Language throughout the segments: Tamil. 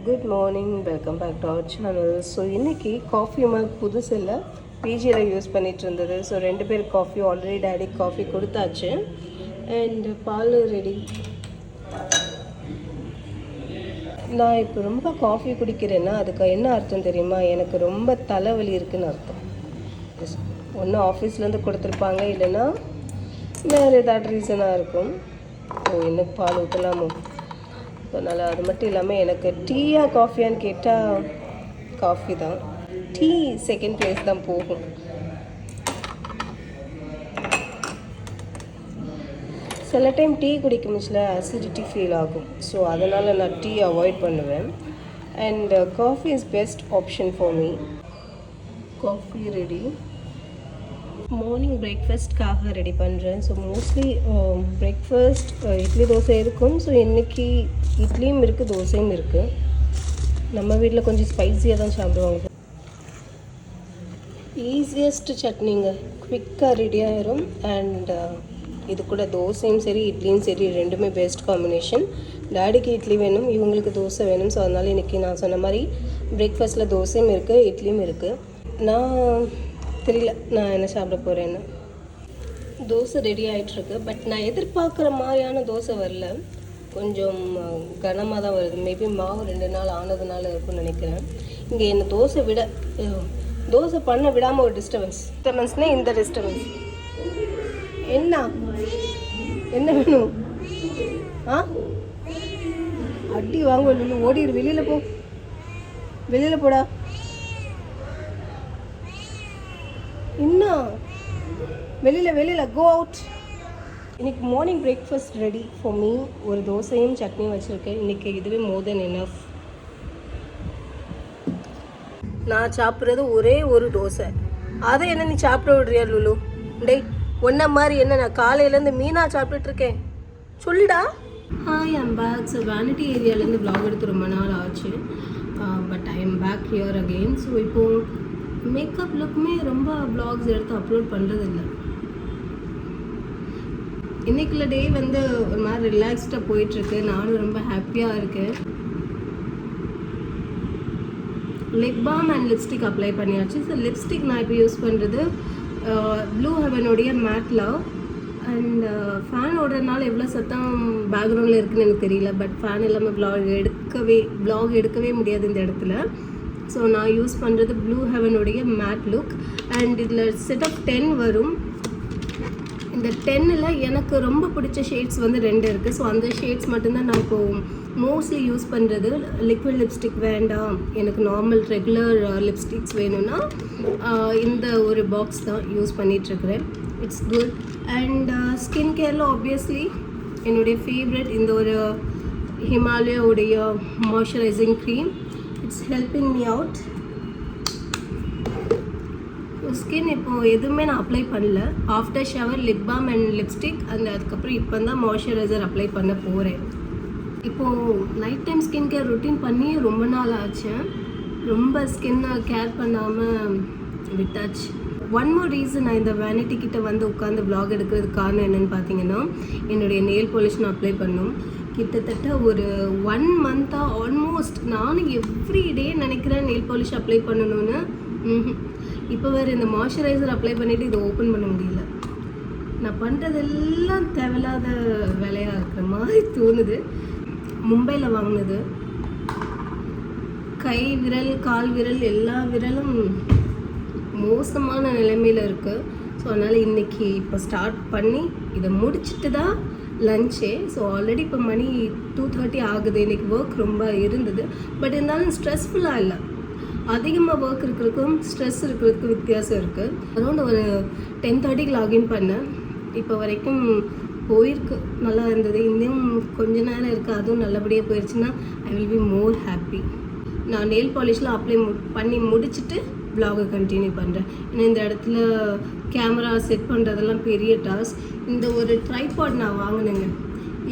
Good morning, welcome back to our channel. So இன்றைக்கி காஃபி மக் புதுசு இல்லை, பிஜியில் யூஸ் பண்ணிகிட்டு இருந்தது. ஸோ 2 பேர் காஃபி ஆல்ரெடி டேடிக்கு காஃபி கொடுத்தாச்சு. அண்ட் பால் ரெடி. நான் இப்போ ரொம்ப காஃபி குடிக்கிறேன்னா அதுக்கு என்ன அர்த்தம் தெரியுமா? எனக்கு ரொம்ப தலைவலி இருக்குதுன்னு அர்த்தம். ஒன்று ஆஃபீஸ்லேருந்து கொடுத்துருப்பாங்க, இல்லைன்னா வேறு ஏதாவது ரீசனாக இருக்கும். எனக்கு பால் ஊற்றலாமோ? அதனால் அது மட்டும் இல்லாமல் எனக்கு டீயா காஃபியான்னு கேட்டால் காஃபி தான். டீ செகண்ட் பிளேஸ் தான் போகும். சில டைம் டீ குடிக்க முடியல, அசிடிட்டி ஃபீல் ஆகும். ஸோ அதனால் நான் டீ அவாய்ட் பண்ணுவேன். And coffee is best option for me. Coffee ready. Morning பிரேக்ஃபாஸ்ட்காக ரெடி பண்ணுறேன். So mostly breakfast idli dosa இருக்கும். ஸோ இன்றைக்கி இட்லியும் இருக்குது, தோசையும் இருக்குது. நம்ம வீட்டில் கொஞ்சம் ஸ்பைஸியாக தான் சாப்பிடுவாங்க. ஈஸியஸ்ட் சட்னிங்க, குவிக்காக ரெடி ஆயிரும். அண்ட் இது கூட தோசையும் சரி இட்லியும் சரி ரெண்டுமே பெஸ்ட் காம்பினேஷன். டாடிக்கு இட்லி வேணும், இவங்களுக்கு தோசை வேணும். ஸோ அதனால் இன்றைக்கி நான் சொன்ன மாதிரி பிரேக்ஃபாஸ்ட்டில் தோசையும் இருக்குது, இட்லியும் இருக்குது. நான் தெரியல நான் என்ன சாப்பிட போகிறேன்னு. தோசை ரெடி ஆகிட்டுருக்கு. பட் நான் எதிர்பார்க்குற மாதிரியான தோசை வரல, கொஞ்சம் கனமாக தான் வருது. மேபி மாவு 2 நாள் ஆனதுனால இருக்குன்னு நினைக்கிறேன். இங்கே என்னை தோசை பண்ண விடாமல் ஒரு டிஸ்டர்பன்ஸ்னால் இந்த டிஸ்டர்பன்ஸ். என்ன வேணும்? அடி வாங்க, ஓடிடு, வெளியில் போடா. இன்னும் வெளியில் கோ அவுட். இன்றைக்கி morning breakfast ready for me. ஒரு தோசையும் சட்னியும் வச்சுருக்கேன். இன்றைக்கி இதுவே மோர் தென் எனஃப். நான் சாப்பிட்றது ஒரே ஒரு தோசை. அதை என்ன நீ சாப்பிட விடுறியா லுலு? டேய், ஒன்றை மாதிரி என்ன நான் காலையிலேருந்து மீனா சாப்பிட்டுட்ருக்கேன், சொல்லிடா. Hi, I'm back. So vanity ஏரியாவிலேருந்து வ்ளாக் எடுத்து ரொம்ப நாள் ஆச்சு. But I am back here again. So இப்போது மேக்கப் லுக்குமே ரொம்ப வ்ளாக்ஸ் எடுத்து அப்லோட் பண்ணுறதில்ல. இன்றைக்குள்ள டே வந்து ஒரு மாதிரி ரிலாக்ஸ்டாக போயிட்டுருக்கு. நானும் ரொம்ப ஹாப்பியாக இருக்கேன். Lip balm and lipstick apply பண்ணியாச்சு. ஸோ லிப்ஸ்டிக் நான் இப்போ யூஸ் பண்ணுறது ப்ளூ ஹெவனுடைய மேட் லவ். அண்ட் ஃபேன் ஓடுறதுனால எவ்வளோ சத்தம் பேக்ரவுண்டில் இருக்குதுன்னு எனக்கு தெரியல. பட் ஃபேன் இல்லாமல் வ்ளாக் எடுக்கவே முடியாது இந்த இடத்துல. ஸோ நான் யூஸ் பண்ணுறது ப்ளூ ஹெவனுடைய மேட் லுக். அண்ட் இதில் செட் ஆஃப் 10 வரும். இந்த 10ல் எனக்கு ரொம்ப பிடிச்ச ஷேட்ஸ் வந்து 2 இருக்குது. ஸோ அந்த ஷேட்ஸ் மட்டும்தான் நான் இப்போது மோஸ்ட்லி யூஸ் பண்ணுறது. லிக்விட் லிப்ஸ்டிக் வேண்டாம், எனக்கு நார்மல் ரெகுலர் லிப்ஸ்டிக்ஸ் வேணும்னா இந்த ஒரு பாக்ஸ் தான் யூஸ் பண்ணிகிட்ருக்கிறேன். It's good. அண்ட் ஸ்கின் கேரில் ஆப்வியஸ்லி என்னுடைய ஃபேவரட் இந்த ஒரு ஹிமாலயாவுடைய moisturising cream. It's helping me out. Skin இப்போது எதுவுமே நான் அப்ளை பண்ணல. After shower lip balm and lipstick, அதுக்கப்புறம் இப்போ தான் மாய்ஸ்சரைசர் அப்ளை பண்ண போகிறேன். இப்போது night time skin care routine பண்ணி ரொம்ப நாள் ஆச்சு. ரொம்ப ஸ்கின்னை கேர் பண்ணாமல் விட்டாச்சு. ஒன் மோர் ரீசன் நான் இந்த வேனிட்டி கிட்ட வந்து உட்காந்து வ்ளாக் எடுக்கிறதுக்கு காரணம் என்னென்னு பார்த்தீங்கன்னா, என்னுடைய நெயில் பாலிஷ் நான் அப்ளை பண்ணோம். கிட்டத்தட்ட ஒரு 1 மந்த்தாக ஆல்மோஸ்ட் நானும் எவ்ரி டே நினைக்கிறேன் நெயில் பாலிஷ் அப்ளை பண்ணணும்னு. இப்போ வேறு இந்த மாய்ஸ்சரைசர் அப்ளை பண்ணிவிட்டு இதை ஓப்பன் பண்ண முடியல. நான் பண்ணுறதெல்லாம் தேவையில்லாத வேலையாக இருக்கிற மாதிரி தோணுது. மும்பையில் வாங்கினது, கை விரல் கால் விரல் எல்லா விரலும் மோசமான நிலைமையில் இருக்குது. ஸோ அதனால் இன்றைக்கி இப்போ ஸ்டார்ட் பண்ணி இதை முடிச்சுட்டு தான் லஞ்சே. ஸோ ஆல்ரெடி இப்போ மணி 2:30 ஆகுது. இன்றைக்கி ஒர்க் ரொம்ப இருந்தது. பட் இருந்தாலும் ஸ்ட்ரெஸ்ஃபுல்லாக இல்லை. அதிகமாக ஒர்க் இருக்கிறதுக்கும் ஸ்ட்ரெஸ் இருக்கிறதுக்கும் வித்தியாசம் இருக்குது. அதோட ஒரு 10:30க்கு லாகின் பண்ணேன். இப்போ வரைக்கும் போயிருக்கு, நல்லா இருந்தது. இன்னும் கொஞ்ச நேரம் இருக்குது, அதுவும் நல்லபடியாக போயிடுச்சுன்னா I will be more happy. நான் நெயில் பாலிஷ்லாம் அப்ளை பண்ணி முடிச்சுட்டு வ்ளாகை கண்டினியூ பண்ணுறேன். ஏன்னா இந்த இடத்துல கேமரா செட் பண்ணுறதெல்லாம் பெரிய டாஸ்க். இந்த ஒரு ட்ரைபாட் நான் வாங்கினேங்க.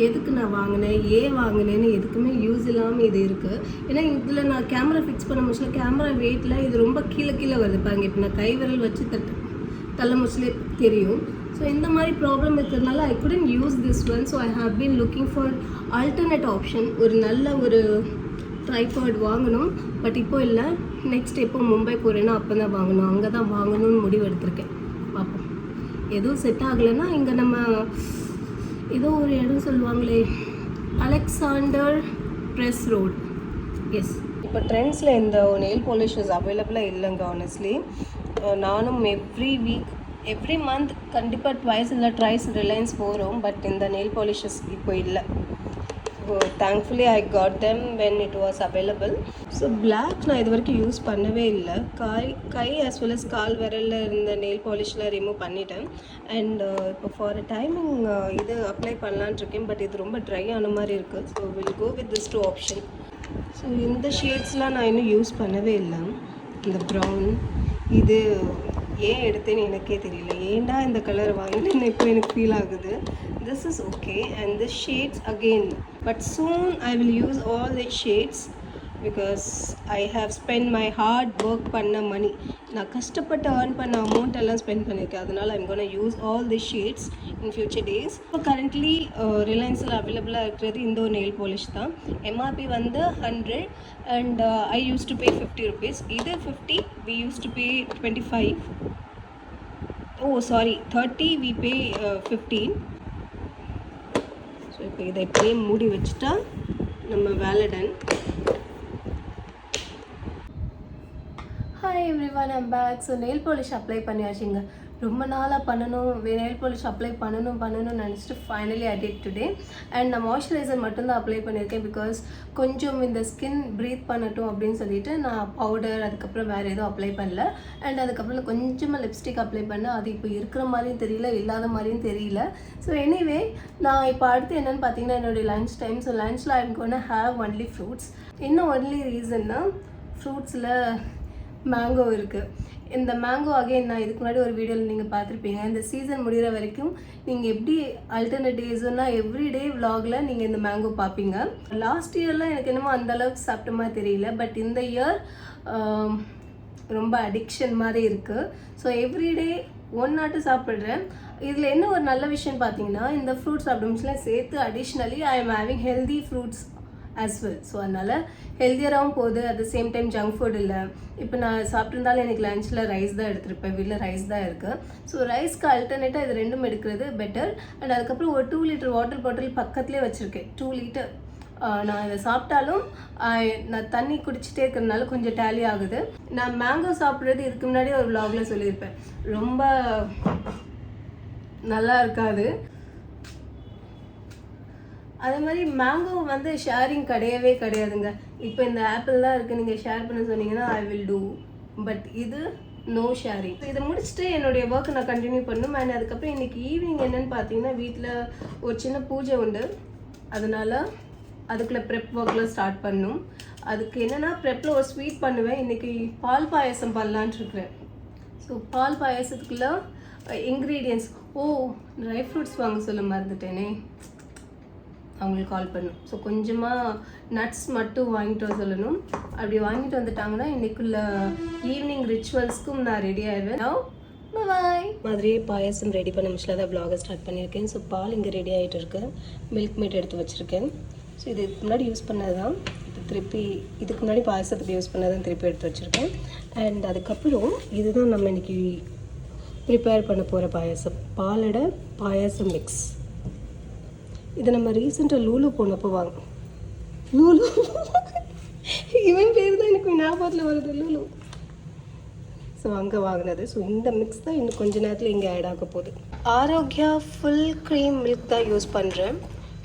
எதுக்கு நான் வாங்கினேன், ஏன் வாங்கினேன்னு எதுக்குமே யூஸ் இல்லாமல் இது இருக்குது. ஏன்னா இதில் நான் கேமரா ஃபிக்ஸ் பண்ண முடிச்சுன்னா கேமரா வெயிட்டில் இது ரொம்ப கீழே வருது பாருங்க. இப்போ நான் கை விரல் வச்சு தள்ள முடிச்சுலே தெரியும். ஸோ இந்த மாதிரி ப்ராப்ளம் இருக்கிறதுனால I couldn't use this one. So I have been looking for alternate option. ஒரு நல்ல ஒரு ட்ரைபாட் வாங்கணும். பட் இப்போ இல்லை, நெக்ஸ்ட் எப்போ மும்பை போகிறேன்னா அப்போ தான் வாங்கணும். அங்கே தான் வாங்கணும்னு முடிவு எடுத்திருக்கேன். பார்ப்போம். எதுவும் செட் ஆகலைன்னா இங்கே நம்ம ஏதோ ஒரு இடம் சொல்லுவாங்களே, அலெக்சாண்டர் ப்ரெஸ் ரோட். எஸ், இப்போ ட்ரெண்ட்ஸில் இந்த நெயில் பாலிஷஸ் அவைலபிளாக இல்லைங்க. ஆனஸ்ட்லி நானும் எவ்ரி மந்த் கண்டிப்பாக ட்வைஸ் இல்லை ட்ரைஸ் ரிலையன்ஸ் போகிறோம். பட் இந்த நெயில் பாலிஷஸ் இப்போ இல்லை. So thankfully I got them when it was available. So black நான் இது வரைக்கும் யூஸ் பண்ணவே இல்லை. கை ஆஸ் வெல் அஸ் கால் விரலில் இருந்த நெயில் பாலிஷ்லாம் ரிமூவ் பண்ணிட்டேன். அண்ட் இப்போ ஃபார் அ டைமிங் இது அப்ளை பண்ணலான் இருக்கேன். பட் இது ரொம்ப ட்ரை ஆன மாதிரி இருக்குது. So will go with this 2 option. So இந்த ஷேட்ஸ்லாம் நான் இன்னும் யூஸ் பண்ணவே இல்லை. இந்த ப்ரௌன் இது ஏன் எடுத்தேன்னு எனக்கே தெரியல. ஏன்டா இந்த கலர் வாங்கினேன்னு இப்போ எனக்கு ஃபீல் ஆகுது. This is okay, and this shades again, but soon I will use all the shades because I have spent my hard work panna money. நான் கஷ்டப்பட்டு earn பண்ண அமௌண்ட் எல்லாம் ஸ்பெண்ட் பண்ணியிருக்கேன். அதனால் I'm going to use all the shades in future days. இப்போ கரண்ட்லி ரிலையன்ஸில் அவைலபிளாக இருக்கிறது இந்த ஒரு நெயில் பாலிஷ் தான். MRP வந்து 100 and I used to pay 50 rupees. இது 50, we used to pay 25. Oh sorry, 30, we pay 15. So இப்போ இதை இப்படியே மூடி வச்சுட்டா நம்ம வேலை done. Hi everyone, I'm back. So nail polish apply பண்ணியாச்சுங்க. ரொம்ப நாளாக பண்ணணும், நெயில் பாலிஷ் அப்ளை பண்ணணும்னு நினச்சிட்டு finally I did today. And நான் மாய்ஸ்சரைசர் மட்டும்தான் அப்ளை பண்ணியிருக்கேன். பிகாஸ் கொஞ்சம் இந்த ஸ்கின் ப்ரீத் பண்ணட்டும் அப்படின்னு சொல்லிட்டு நான் பவுடர் அதுக்கப்புறம் வேறு எதுவும் அப்ளை பண்ணல. அண்ட் அதுக்கப்புறம் கொஞ்சமாக லிப்ஸ்டிக் அப்ளை பண்ணேன். அது இப்போ இருக்கிற மாதிரியும் தெரியல, இல்லாத மாதிரியும் தெரியல. ஸோ எனிவே நான் இப்போ அடுத்து என்னென்னு பார்த்தீங்கன்னா என்னுடைய லன்ச் டைம். ஸோ லன்ச்சில் I'm gonna have only fruits. இன்னும் ஒன்லி ரீசன்னா ஃப்ரூட்ஸில் மேங்கோ இருக்குது. இந்த மேங்கோ அகைன் நான் இதுக்கு முன்னாடி ஒரு வீடியோவில் நீங்கள் பார்த்துருப்பீங்க. இந்த சீசன் முடிகிற வரைக்கும் நீங்கள் எப்படி அல்டர்னேட் டேஸ்னா எவ்ரிடே விலாகில் நீங்கள் இந்த மேங்கோ பார்ப்பீங்க. லாஸ்ட் இயர்லாம் எனக்கு என்னமோ அந்தளவுக்கு சாப்பிட்ட மாதிரி தெரியல. பட் இந்த இயர் ரொம்ப அடிக்ஷன் மாதிரி இருக்குது. ஸோ எவ்ரிடே ஒன்னாட்டு சாப்பிட்றேன். இதில் என்ன ஒரு நல்ல விஷயம் பார்த்தீங்கன்னா, இந்த ஃப்ரூட்ஸ் ஐட்டம்ஸ்லாம் சேர்த்து additionally I am having healthy fruits as well. So அதனால் ஹெல்த்தியராகவும் போகுது. At the same time junk food இல்லை. இப்போ நான் சாப்பிட்ருந்தாலும் எனக்கு லஞ்சில் ரைஸ் தான் எடுத்துருப்பேன். வீட்டில் ரைஸ் தான் இருக்குது. ஸோ ரைஸ்க்கு அல்டர்னேட்டாக இது ரெண்டும் எடுக்கிறது பெட்டர். அண்ட் அதுக்கப்புறம் ஒரு 2 லிட்டர் வாட்டர் பாட்டில் பக்கத்துலேயே வச்சுருக்கேன். 2 லிட்டர் நான் இதை சாப்பிட்டாலும் நான் தண்ணி குடிச்சிட்டே இருக்கிறதுனால கொஞ்சம் டேலி ஆகுது. நான் மேங்கோ சாப்பிட்றது இதுக்கு முன்னாடியே ஒரு vlogல சொல்லியிருப்பேன். ரொம்ப நல்லா இருக்காது. அதே மாதிரி மேங்கோ வந்து ஷேரிங் கிடையாதுங்க. இப்போ இந்த ஆப்பிள் தான் இருக்குது, நீங்கள் ஷேர் பண்ண சொன்னீங்கன்னா ஐ வில் டூ. பட் இது நோ ஷேரிங். இதை முடிச்சுட்டு என்னுடைய ஒர்க்கை நான் கண்டினியூ பண்ணணும். அண்ட் அதுக்கப்புறம் இன்றைக்கி ஈவினிங் என்னென்னு பார்த்தீங்கன்னா வீட்டில் ஒரு சின்ன பூஜை உண்டு. அதனால் அதுக்குள்ளே ப்ரெப் ஒர்க்லாம் ஸ்டார்ட் பண்ணணும். அதுக்கு என்னென்னா ப்ரெப்பில் ஒரு ஸ்வீட் பண்ணுவேன். இன்றைக்கி பால் பாயசம் பண்ணலான்ட்டு இருக்கிறேன். ஸோ பால் பாயசத்துக்குள்ள இன்க்ரீடியன்ட்ஸ் ட்ரை ஃப்ரூட்ஸ் வாங்க சொல்ல மறந்துட்டேனே, அவங்களுக்கு கால் பண்ணும். ஸோ கொஞ்சமாக நட்ஸ் மட்டும் வாங்கிட்டு வர சொல்லணும். அப்படி வாங்கிட்டு வந்துட்டாங்கன்னா இன்றைக்குள்ள ஈவினிங் ரிச்சுவல்ஸ்க்கும் நான் ரெடி ஆயிடுவேன். பாய். மாதிரியே பாயசம் ரெடி பண்ண முடிச்சல தான் vlog ஸ்டார்ட் பண்ணியிருக்கேன். ஸோ பால் இங்கே ரெடி ஆகிட்டு இருக்கு. மில்க் மேட் எடுத்து வச்சுருக்கேன். ஸோ இதுக்கு முன்னாடி யூஸ் பண்ணது தான் இதுக்கு முன்னாடி பாயசத்துக்கு யூஸ் பண்ணதான் திருப்பி எடுத்து வச்சுருக்கேன். அண்ட் அதுக்கப்புறம் இதுதான் நம்ம இன்றைக்கி ப்ரிப்பேர் பண்ண போகிற பாயசம், பாலடை பாயசம் மிக்ஸ். இது நம்ம ரீசெண்டாக லூலு போனப்போ லூலு இவன் பேர் தான் எனக்கு ஞாபகத்தில் வருது, லூலு. ஸோ அங்கே வாங்கினது. ஸோ இந்த மிக்ஸ் தான் இன்னும் கொஞ்ச நேரத்தில் இங்கே ஆட் ஆக போகுது. ஆரோக்கியா ஃபுல் க்ரீம் மில்க் தான் யூஸ் பண்ணுறேன்.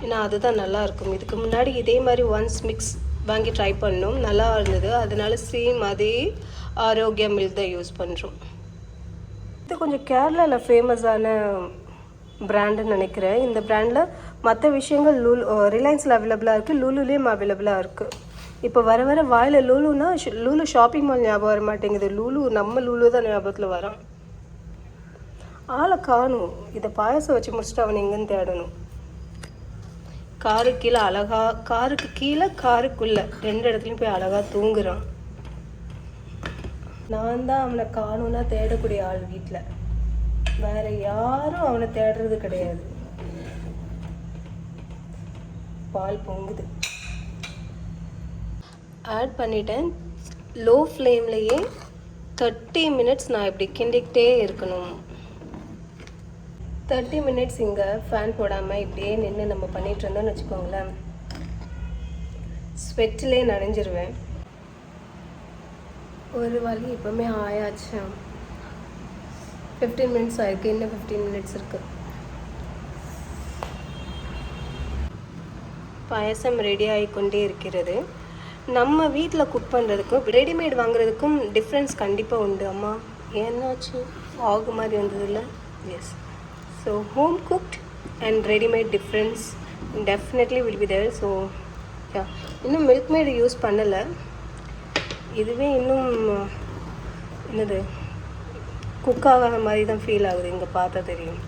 ஏன்னா அதுதான் நல்லாயிருக்கும். இதுக்கு முன்னாடி இதே மாதிரி ஒன்ஸ் மிக்ஸ் வாங்கி ட்ரை பண்ணோம், நல்லா இருந்தது. அதனால சேம் அதே ஆரோக்கியா மில்க் தான் யூஸ் பண்ணுறோம். இது கொஞ்சம் கேரளாவில் ஃபேமஸான பிராண்டுன்னு நினைக்கிறேன். இந்த பிராண்டில் மற்ற விஷயங்கள் ரிலையன்ஸில் அவைலபிளாக இருக்குது, லூலுலேயும் அவைலபிளாக இருக்குது. இப்போ வர வர வாயில் லூலுனா லூலு ஷாப்பிங் மால் ஞாபகம் வர மாட்டேங்குது. நம்ம லூலு தான் ஞாபகத்தில் வரான். ஆளை காணும். இதை பாயசம் வச்சு முடிச்சுட்டு அவன் எங்கேன்னு தேடணும். காருக்கு கீழே காருக்குள்ளே 2 இடத்துலையும் போய் அழகாக தூங்குறான். நான் தான் அவனை காணும்னா தேடக்கூடிய ஆள் வீட்டில். வேற யாரும் அவனை தேடுறது கிடையாது. பால் பொங்குது. ஆட் பண்ணிட்டேன். லோ ஃப்ளேம்லேயே 30 மினிட்ஸ் நான் இப்படி கிண்டிக்கிட்டே இருக்கணும். 30 மினிட்ஸ் இங்கே ஃபேன் போடாமல் இப்படியே நின்று நம்ம பண்ணிகிட்டு இருந்தோம்னு வச்சுக்கோங்களேன், ஸ்வெட்டிலே நனைஞ்சிருவேன். ஒரு வழி இப்போவுமே ஆயாச்சு. 15 மினிட்ஸ் ஆயிருக்கு, இன்னும் 15 மினிட்ஸ் இருக்குது. பாயசம் ரெடி ஆகிக்கொண்டே இருக்கிறது. நம்ம வீட்டில் குக் பண்ணுறதுக்கும் ரெடிமேட் வாங்குறதுக்கும் டிஃப்ரென்ஸ் கண்டிப்பாக உண்டு. அம்மா ஏன்னாச்சு ஆகு மாதிரி வந்ததில்ல? Yes. So home cooked and readymade difference definitely will be there. So இன்னும் மில்க் மேட் யூஸ் பண்ணலை. இதுவே இன்னும் என்னது குக் ஆகாத மாதிரி தான் ஃபீல் ஆகுது, இங்கே பார்த்தா தெரியும்.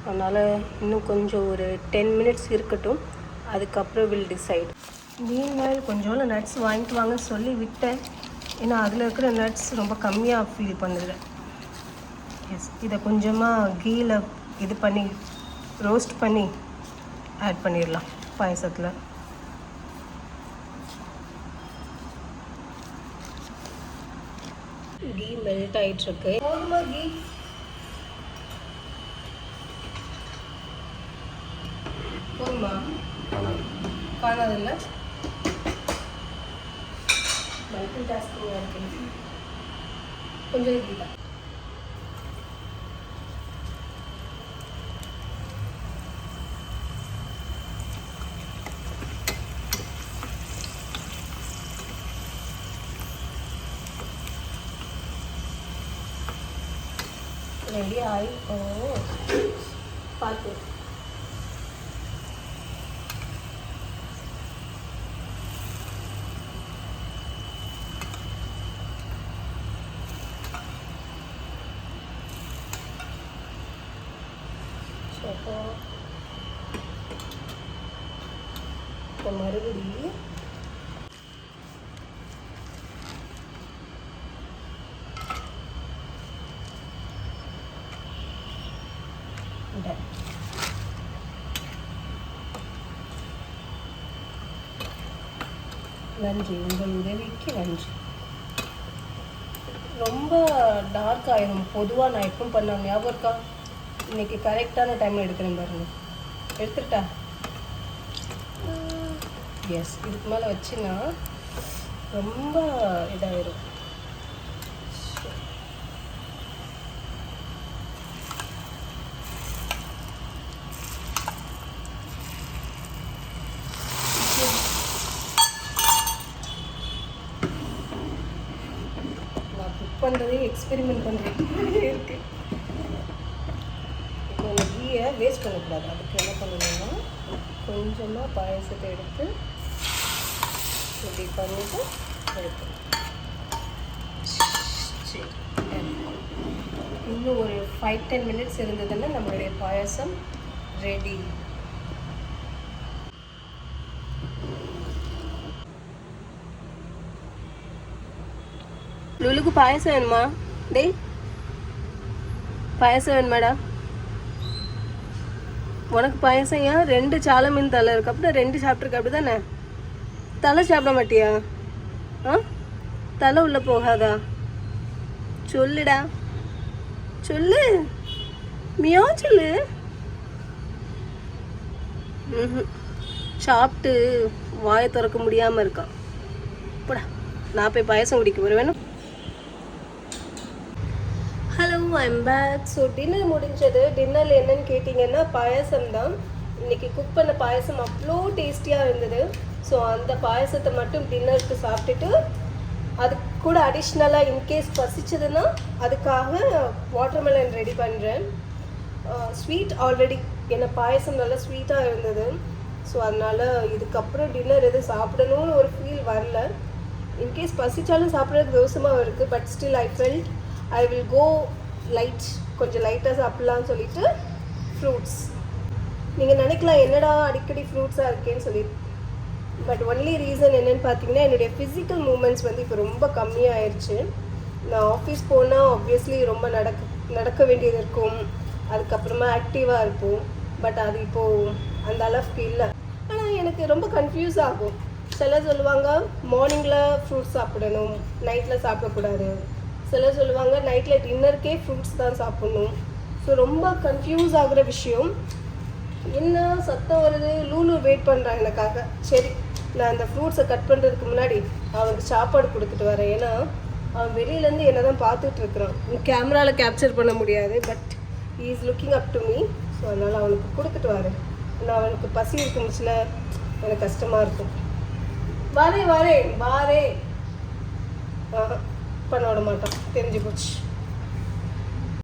அதனால் இன்னும் கொஞ்சம் ஒரு 10 மினிட்ஸ் இருக்கட்டும், அதுக்கப்புறம் வில் டிசைட். மீன்வேல் கொஞ்சோண்டு நட்ஸ் வாங்கிட்டு வாங்க சொல்லி விட்டேன். ஏன்னா அதில் இருக்கிற நட்ஸ் ரொம்ப கம்மியாக ஃபீல் பண்ணுது. எஸ், இதை கொஞ்சமாக கீயில் இது பண்ணி ரோஸ்ட் பண்ணி ஆட் பண்ணிடலாம் பாயசத்தில். கீ மெல்ட் ஆகிட்டுருக்கு. போதுமா கீ? போதுமா? காணாதில்ல, மல்டி டாஸ்கிங்காக இருக்கு. கொஞ்சம் கீ தான். ரெடி ஆகி பார்த்து இப்போ மறுபடியும் நன்றி, உங்கள் உதவிக்கு நன்றி. ரொம்ப டார்க் ஆகிடும் பொதுவாக. நான் எப்பவும் பண்ண ஞாபகம் இருக்கா? இன்றைக்கி கரெக்டான டைமில் எடுக்கிறேன் பாருங்க. எடுத்துட்டா? எஸ். இதுக்கு மேலே வச்சுன்னா ரொம்ப இதாகிடும். பண்ணுறதே எக்ஸ்பெரிமெண்ட் பண்ணுறேன் இருக்கு. இப்போ இந்த கீயை வேஸ்ட் பண்ணக்கூடாது. அதுக்கு என்ன பண்ணணும்னா கொஞ்சமாக பாயசத்தை எடுத்து இப்படி பண்ணிவிட்டு எடுக்கணும். சரி, இன்னும் ஒரு 5-10 மினிட்ஸ் இருந்ததுன்னா நம்மளுடைய பாயசம் ரெடி. லுலுக்கு பாயசம் வேணுமா? டேய், பாயசம் வேணுமாடா? உனக்கு பாயசம் ஏன்? 2 சால மீன் தலை இருக்கு, அப்படின்னா 2 சாப்பிட்ருக்க, அப்படி தானே? தலை சாப்பிட மாட்டியா? தலை உள்ள போகாதா? சொல்லுடா, சொல்லு, மியோ சொல்லு. சாப்பிட்டு வாயை திறக்க முடியாமல் இருக்கான். போடா, நான் போய் பாயசம் குடிக்க போகிறேன். வேணும். Hello, I'm back. So dinner முடிஞ்சது. டின்னரில் என்னன்னு கேட்டிங்கன்னா பாயசம் தான். இன்றைக்கி குக் பண்ண பாயசம் அவ்வளோ டேஸ்டியாக இருந்தது. ஸோ அந்த பாயசத்தை மட்டும் டின்னருக்கு சாப்பிட்டுட்டு அது கூட அடிஷ்னலாக இன்கேஸ் பசிச்சதுன்னா அதுக்காக வாட்டர்மெலன் ரெடி பண்ணுறேன். ஸ்வீட் ஆல்ரெடி என்ன பாயசம் நல்லா ஸ்வீட்டாக இருந்தது. ஸோ அதனால் இதுக்கப்புறம் டின்னர் எதுவும் சாப்பிடணும்னு ஒரு ஃபீல் வரல. இன்கேஸ் பசிச்சாலும் சாப்பிட்றதுக்கு யோசமாக இருக்குது. But still I felt I will go light, கொஞ்சம் லைட்டாக சாப்பிட்லான்னு சொல்லிட்டு ஃப்ரூட்ஸ். நீங்கள் நினைக்கலாம் என்னடா அடிக்கடி ஃப்ரூட்ஸாக இருக்கேன்னு சொல்லி. பட் ஒன்லி ரீசன் என்னென்னு பார்த்தீங்கன்னா என்னுடைய ஃபிசிக்கல் மூமெண்ட்ஸ் வந்து இப்போ ரொம்ப கம்மியாகிடுச்சு. நான் ஆஃபீஸ் போனால் ஆப்வியஸ்லி ரொம்ப நடக்க வேண்டியது இருக்கும், அதுக்கப்புறமா ஆக்டிவாக இருக்கும். பட் அது இப்போது அந்த அளவுக்கு இல்லை. ஆனால் எனக்கு ரொம்ப கன்ஃபியூஸ் ஆகும். சிலர் சொல்லுவாங்க மார்னிங்கில் ஃப்ரூட்ஸ் சாப்பிடணும், நைட்டில் சாப்பிடக்கூடாது. சிலர் சொல்லுவாங்க நைட்டில் டின்னருக்கே ஃப்ரூட்ஸ் தான் சாப்பிட்ணும். ஸோ ரொம்ப கன்ஃபியூஸ் ஆகுற விஷயம். என்ன சத்தம் வருது? லூலு வெயிட் பண்ணுறான் எனக்காக. சரி, நான் அந்த ஃப்ரூட்ஸை கட் பண்ணுறதுக்கு முன்னாடி அவனுக்கு சாப்பாடு கொடுத்துட்டு வரேன். ஏன்னா அவன் வெளியிலேருந்து என்ன தான் பார்த்துட்ருக்குறான். கேமராவில் கேப்சர் பண்ண முடியாது, but he is looking up to me. So அதனால் அவனுக்கு கொடுத்துட்டு வரேன். நான் அவனுக்கு பசி இருக்கும்ல, எனக்கு கஷ்டமாக இருக்கும். வாரே பண்ண விட மாட்டான், தெரிஞ்சு போச்சு.